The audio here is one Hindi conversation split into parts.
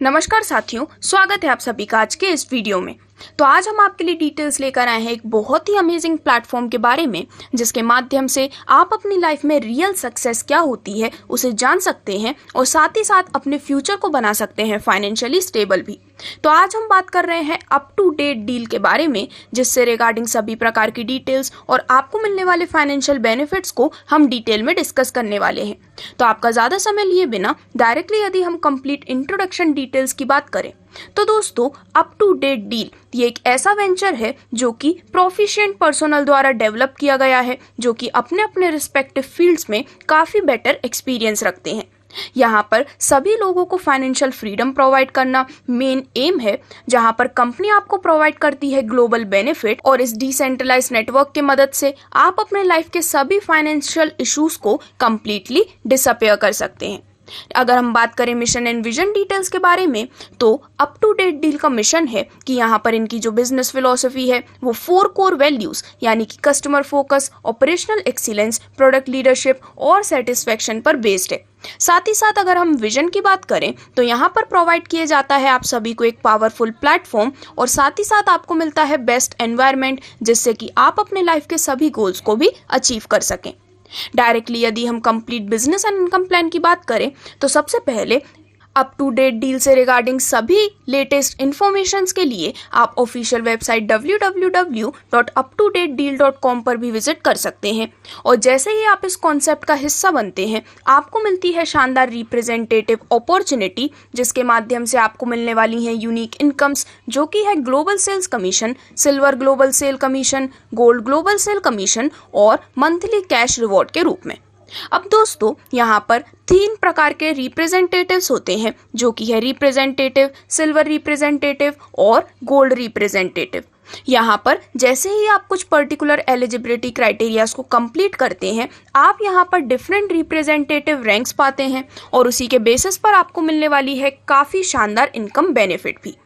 नमस्कार साथियों, स्वागत है आप सभी का आज के इस वीडियो में। तो आज हम आपके लिए डिटेल्स लेकर आए हैं एक बहुत ही अमेजिंग प्लेटफॉर्म के बारे में, जिसके माध्यम से आप अपनी लाइफ में रियल सक्सेस क्या होती है उसे जान सकते हैं और साथ ही साथ अपने फ्यूचर को बना सकते हैं फाइनेंशियली स्टेबल भी। तो आज हम बात कर रहे हैं अप टू डेट डील के बारे में, जिससे रिगार्डिंग सभी प्रकार की डिटेल्स और आपको मिलने वाले फाइनेंशियल बेनिफिट्स को हम डिटेल में डिस्कस करने वाले हैं। तो आपका ज़्यादा समय लिए बिना डायरेक्टली यदि हम कंप्लीट इंट्रोडक्शन डिटेल्स की बात करें तो दोस्तों, अप टू डेट डील ये एक ऐसा वेंचर है जो कि प्रोफिशिएंट पर्सनल द्वारा डेवलप किया गया है, जो कि अपने अपने रिस्पेक्टिव फील्ड्स में काफ़ी बेटर एक्सपीरियंस रखते हैं। यहाँ पर सभी लोगों को फाइनेंशियल फ्रीडम प्रोवाइड करना मेन एम है, जहाँ पर कंपनी आपको प्रोवाइड करती है ग्लोबल बेनिफिट, और इस डिसेंट्रलाइज नेटवर्क की मदद से आप अपने लाइफ के सभी फाइनेंशियल इश्यूज को कंप्लीटली डिसअपियर कर सकते हैं। अगर हम बात करें मिशन एंड विजन डिटेल्स के बारे में, तो अप टू डेट डील का मिशन है कि यहाँ पर इनकी जो बिजनेस फिलॉसफी है वो 4 कोर वैल्यूज यानी कि customer focus, operational excellence, product leadership और सेटिस्फेक्शन पर बेस्ड है। साथ ही साथ अगर हम विजन की बात करें तो यहाँ पर प्रोवाइड किया जाता है आप सभी को एक पावरफुल प्लेटफॉर्म, और साथ ही साथ आपको मिलता है बेस्ट एनवायरनमेंट, जिससे कि आप अपने लाइफ के सभी गोल्स को भी अचीव कर सकें। डायरेक्टली यदि हम complete business and income plan की बात करें तो सबसे पहले अप टू डेट डील से रिगार्डिंग सभी लेटेस्ट इन्फॉर्मेशंस के लिए आप ऑफिशियल वेबसाइट www.uptodatedeal.com पर भी विजिट कर सकते हैं। और जैसे ही आप इस कॉन्सेप्ट का हिस्सा बनते हैं, आपको मिलती है शानदार रिप्रेजेंटेटिव अपॉर्चुनिटी, जिसके माध्यम से आपको मिलने वाली हैं यूनिक इनकम्स, जो कि है global sales commission, silver global sale commission, gold global sale commission और मंथली कैश रिवॉर्ड के रूप में। अब दोस्तों, यहाँ पर 3 प्रकार के रिप्रेजेंटेटिव्स होते हैं, जो कि है रिप्रेजेंटेटिव, सिल्वर रिप्रेजेंटेटिव और गोल्ड रिप्रेजेंटेटिव। यहाँ पर जैसे ही आप कुछ पर्टिकुलर एलिजिबिलिटी क्राइटेरियाज को कंप्लीट करते हैं, आप यहाँ पर डिफरेंट रिप्रेजेंटेटिव रैंक्स पाते हैं, और उसी के बेसिस पर आपको मिलने वाली है काफ़ी शानदार इनकम बेनिफिट भी।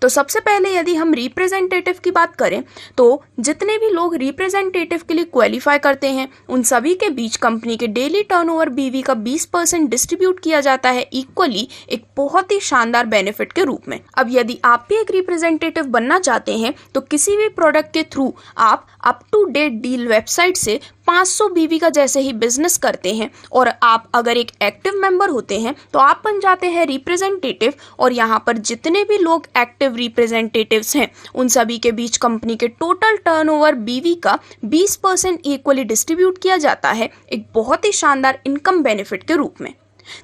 तो सबसे पहले यदि हम रिप्रेजेंटेटिव की बात करें तो जितने भी लोग रिप्रेजेंटेटिव के लिए क्वालिफाई करते हैं, उन सभी के बीच कंपनी के डेली टर्नओवर बीवी का 20% डिस्ट्रीब्यूट किया जाता है इक्वली, एक बहुत ही शानदार बेनिफिट के रूप में। अब यदि आप भी एक रिप्रेजेंटेटिव बनना चाहते हैं तो किसी भी प्रोडक्ट के थ्रू आप up to date deal website से 500 बीवी का जैसे ही बिजनेस करते हैं और आप अगर एक एक्टिव मेंबर होते हैं तो आप बन जाते हैं रिप्रेजेंटेटिव, और यहाँ पर जितने भी लोग एक्टिव रिप्रेजेंटेटिव्स हैं उन सभी के बीच कंपनी के टोटल टर्नओवर बीवी का 20% इक्वली डिस्ट्रीब्यूट किया जाता है, एक बहुत ही शानदार इनकम बेनिफिट के रूप में।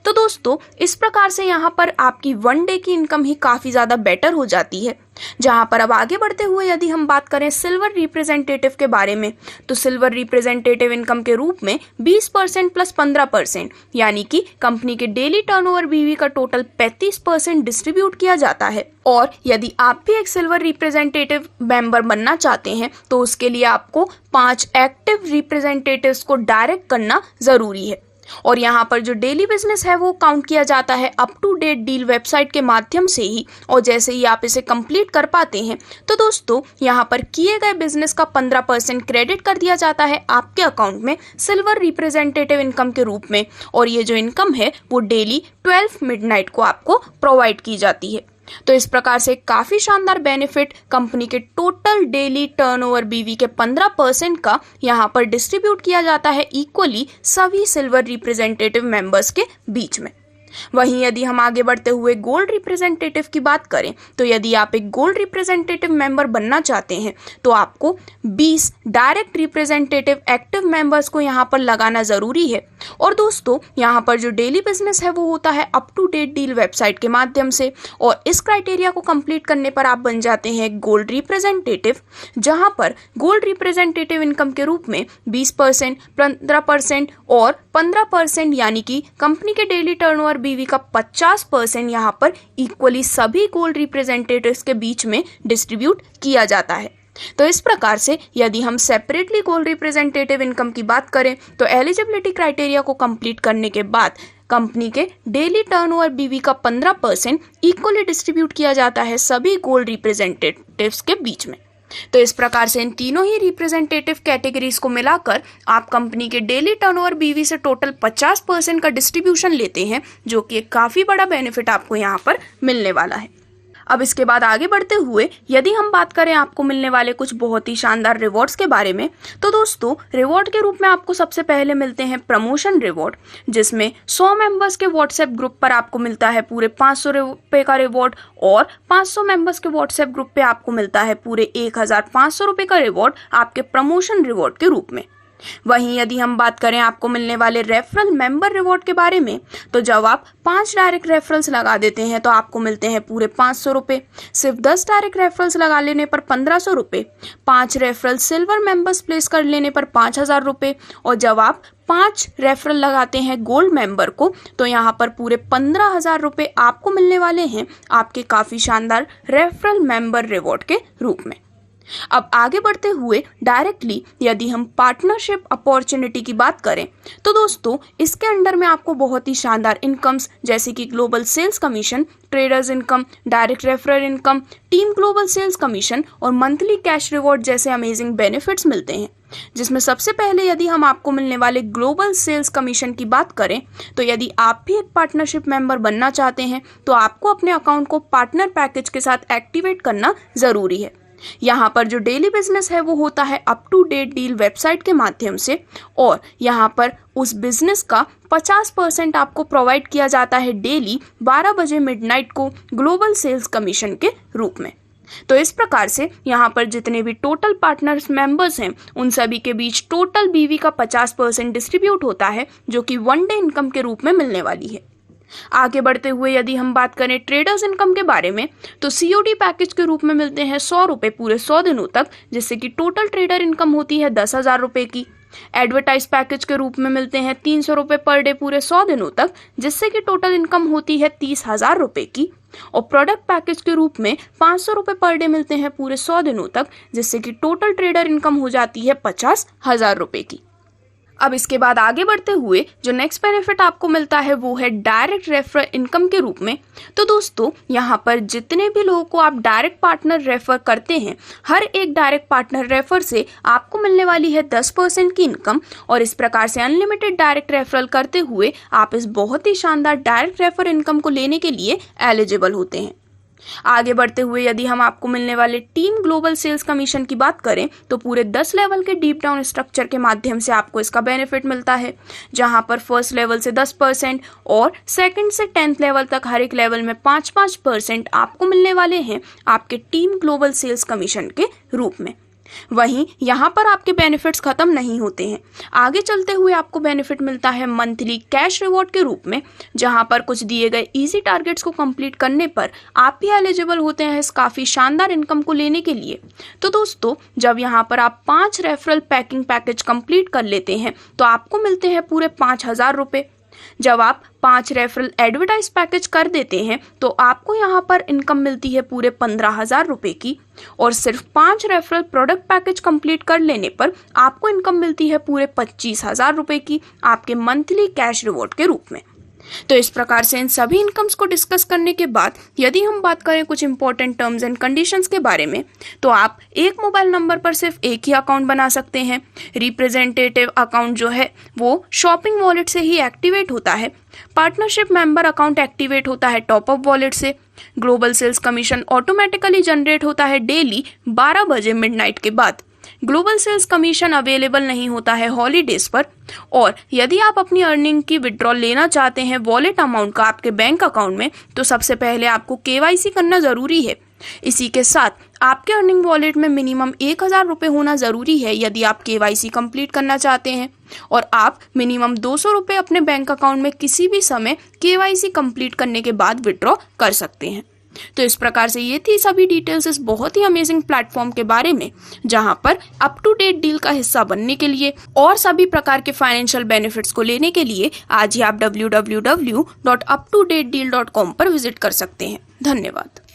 तो दोस्तों, इस प्रकार से यहाँ पर आपकी 1 डे की इनकम ही काफ़ी ज़्यादा बेटर हो जाती है। जहाँ पर अब आगे बढ़ते हुए यदि हम बात करें सिल्वर रिप्रेजेंटेटिव के बारे में, तो सिल्वर रिप्रेजेंटेटिव इनकम के रूप में 20% प्लस 15% यानी कि कंपनी के डेली टर्नओवर बीवी का टोटल 35% डिस्ट्रीब्यूट किया जाता है। और यदि आप भी एक सिल्वर रिप्रेजेंटेटिव मेंबर बनना चाहते हैं तो उसके लिए आपको 5 एक्टिव रिप्रेजेंटेटिव्स को डायरेक्ट करना ज़रूरी है, और यहाँ पर जो डेली बिजनेस है वो काउंट किया जाता है up to date deal website के माध्यम से ही। और जैसे ही आप इसे कंप्लीट कर पाते हैं तो दोस्तों, यहाँ पर किए गए बिजनेस का 15% क्रेडिट कर दिया जाता है आपके अकाउंट में सिल्वर रिप्रेजेंटेटिव इनकम के रूप में, और ये जो इनकम है वो डेली 12 मिडनाइट को आपको प्रोवाइड की जाती है। तो इस प्रकार से काफ़ी शानदार बेनिफिट कंपनी के टोटल डेली टर्नओवर बीवी के 15% का यहाँ पर डिस्ट्रीब्यूट किया जाता है इक्वली सभी सिल्वर रिप्रेजेंटेटिव मेंबर्स के बीच में। वहीं यदि हम आगे बढ़ते हुए गोल्ड रिप्रेजेंटेटिव की बात करें तो यदि आप एक गोल्ड रिप्रेजेंटेटिव मेंबर बनना चाहते हैं तो आपको 20 डायरेक्ट रिप्रेजेंटेटिव एक्टिव मेंबर्स को यहाँ पर लगाना ज़रूरी है। और दोस्तों, यहाँ पर जो डेली बिजनेस है वो होता है up to date deal website के माध्यम से, और इस क्राइटेरिया को कंप्लीट करने पर आप बन जाते हैं गोल्ड रिप्रेजेंटेटिव, जहाँ पर गोल्ड रिप्रेजेंटेटिव इनकम के रूप में 20%, 15% और 15% यानी कि कंपनी के डेली टर्नओवर बीवी का 50% यहाँ पर इक्वली सभी गोल्ड रिप्रेजेंटेटिव्स के बीच में डिस्ट्रीब्यूट किया जाता है। तो इस प्रकार से यदि हम सेपरेटली गोल्ड रिप्रेजेंटेटिव इनकम की बात करें तो एलिजिबिलिटी क्राइटेरिया को कंप्लीट करने के बाद कंपनी के डेली टर्नओवर बीवी का 15% इक्वली डिस्ट्रीब्यूट किया जाता है सभी गोल्ड रिप्रेजेंटेटिव्स के बीच में। तो इस प्रकार से इन तीनों ही रिप्रेजेंटेटिव कैटेगरीज को मिलाकर आप कंपनी के डेली टर्नओवर बीवी से टोटल 50% का डिस्ट्रीब्यूशन लेते हैं, जो कि एक काफ़ी बड़ा बेनिफिट आपको यहाँ पर मिलने वाला है। अब इसके बाद आगे बढ़ते हुए यदि हम बात करें आपको मिलने वाले कुछ बहुत ही शानदार रिवॉर्ड्स के बारे में, तो दोस्तों रिवॉर्ड के रूप में आपको सबसे पहले मिलते हैं प्रमोशन रिवॉर्ड, जिसमें 100 मेंबर्स के व्हाट्सएप ग्रुप पर आपको मिलता है पूरे 500 रुपये का रिवॉर्ड और 500 मेंबर्स के व्हाट्सएप ग्रुप पे आपको मिलता है पूरे 1500 रुपये का रिवॉर्ड आपके प्रमोशन रिवॉर्ड के रूप में। वहीं यदि हम बात करें आपको मिलने वाले रेफरल मेंबर रिवॉर्ड के बारे में, तो जब आप 5 डायरेक्ट रेफरल्स लगा देते हैं तो आपको मिलते हैं पूरे 500 रुपये। सिर्फ 10 डायरेक्ट रेफरल्स लगा लेने पर 1500 रुपये, 5 रेफरल सिल्वर मेंबर्स प्लेस कर लेने पर 5000 रुपये, और जब आप 5 रेफरल लगाते हैं गोल्ड मेंबर को तो यहाँ पर पूरे 15,000 रुपये आपको मिलने वाले हैं आपके काफ़ी शानदार रेफरल मेंबर रिवॉर्ड के रूप में। अब आगे बढ़ते हुए डायरेक्टली यदि हम पार्टनरशिप अपॉर्चुनिटी की बात करें, तो दोस्तों इसके अंडर में आपको बहुत ही शानदार इनकम्स जैसे कि global sales commission, traders income, direct referral income, team global sales commission और मंथली कैश रिवॉर्ड जैसे अमेजिंग बेनिफिट्स मिलते हैं। जिसमें सबसे पहले यदि हम आपको मिलने वाले ग्लोबल सेल्स कमीशन की बात करें, तो यदि आप भी एक पार्टनरशिप मेंबर बनना चाहते हैं तो आपको अपने अकाउंट को पार्टनर पैकेज के साथ एक्टिवेट करना ज़रूरी है। यहाँ पर जो डेली बिजनेस है वो होता है up to date deal website के माध्यम से, और यहाँ पर उस बिजनेस का 50% आपको प्रोवाइड किया जाता है डेली 12 बजे मिडनाइट को ग्लोबल सेल्स कमीशन के रूप में। तो इस प्रकार से यहाँ पर जितने भी टोटल पार्टनर्स मेंबर्स हैं उन सभी के बीच टोटल बीवी का 50% डिस्ट्रीब्यूट होता है, जो कि 1 डे इनकम के रूप में मिलने वाली है। आगे बढ़ते हुए यदि हम बात करें ट्रेडर्स इनकम के बारे में, तो सीओडी पैकेज के रूप में मिलते हैं 100 रुपये पूरे 100 दिनों तक, जिससे कि टोटल ट्रेडर इनकम होती है 10,000 रुपये की। एडवर्टाइज पैकेज के रूप में मिलते हैं 300 रुपये पर डे पूरे 100 दिनों तक, जिससे कि टोटल इनकम होती है 30,000 रुपये की। और प्रोडक्ट पैकेज के रूप में 500 रुपये पर डे मिलते हैं पूरे 100 दिनों तक, जिससे कि टोटल ट्रेडर इनकम हो जाती है 50,000 रुपये की। अब इसके बाद आगे बढ़ते हुए जो नेक्स्ट बेनिफिट आपको मिलता है वो है डायरेक्ट रेफर इनकम के रूप में। तो दोस्तों यहाँ पर जितने भी लोगों को आप डायरेक्ट पार्टनर रेफर करते हैं, हर एक डायरेक्ट पार्टनर रेफर से आपको मिलने वाली है 10% की इनकम, और इस प्रकार से अनलिमिटेड डायरेक्ट रेफरल करते हुए आप इस बहुत ही शानदार डायरेक्ट रेफर इनकम को लेने के लिए एलिजिबल होते हैं। आगे बढ़ते हुए यदि हम आपको मिलने वाले टीम ग्लोबल सेल्स कमीशन की बात करें, तो पूरे 10 लेवल के डीप डाउन स्ट्रक्चर के माध्यम से आपको इसका बेनिफिट मिलता है, जहां पर फर्स्ट लेवल से 10% और सेकंड से 10th लेवल तक हर एक लेवल में 5-5% आपको मिलने वाले हैं आपके टीम ग्लोबल सेल्स कमीशन के रूप में। वहीं यहाँ पर आपके बेनिफिट्स खत्म नहीं होते हैं, आगे चलते हुए आपको बेनिफिट मिलता है मंथली कैश रिवॉर्ड के रूप में, जहाँ पर कुछ दिए गए इजी टारगेट्स को कंप्लीट करने पर आप भी एलिजिबल होते हैं इस काफ़ी शानदार इनकम को लेने के लिए। तो दोस्तों जब यहाँ पर आप 5 रेफरल पैकिंग पैकेज कंप्लीट कर लेते हैं तो आपको मिलते हैं पूरे 5,000 रुपये। जब आप 5 रेफरल एडवर्टाइज पैकेज कर देते हैं तो आपको यहाँ पर इनकम मिलती है पूरे 15,000 रुपये की, और सिर्फ 5 रेफरल प्रोडक्ट पैकेज कंप्लीट कर लेने पर आपको इनकम मिलती है पूरे 25,000 रुपये की आपके मंथली कैश रिवॉर्ड के रूप में। तो इस प्रकार से इन सभी इनकम्स को डिस्कस करने के बाद यदि हम बात करें कुछ इंपॉर्टेंट टर्म्स एंड कंडीशंस के बारे में, तो आप एक मोबाइल नंबर पर सिर्फ एक ही अकाउंट बना सकते हैं। रिप्रेजेंटेटिव अकाउंट जो है वो शॉपिंग वॉलेट से ही एक्टिवेट होता है। पार्टनरशिप मेंबर अकाउंट एक्टिवेट होता है टॉपअप वॉलेट से। Global sales commission automatically generate होता है डेली 12 बजे मिडनाइट के बाद। ग्लोबल सेल्स कमीशन अवेलेबल नहीं होता है हॉलीडेज पर, और यदि आप अपनी अर्निंग की विड्रॉल लेना चाहते हैं वॉलेट अमाउंट का आपके बैंक अकाउंट में, तो सबसे पहले आपको KYC करना ज़रूरी है। इसी के साथ आपके अर्निंग वॉलेट में मिनिमम 1,000 रुपये होना ज़रूरी है यदि आप KYC कंप्लीट करना चाहते हैं, और आप मिनिमम 200 रुपये अपने बैंक अकाउंट में किसी भी समय KYC कंप्लीट करने के बाद विड्रॉ कर सकते हैं। तो इस प्रकार से ये थी सभी डिटेल्स इस बहुत ही अमेजिंग प्लेटफॉर्म के बारे में, जहां पर अप टू डेट डील का हिस्सा बनने के लिए और सभी प्रकार के फाइनेंशियल बेनिफिट्स को लेने के लिए आज ही आप www.uptodatedeal.com पर विजिट कर सकते हैं। धन्यवाद।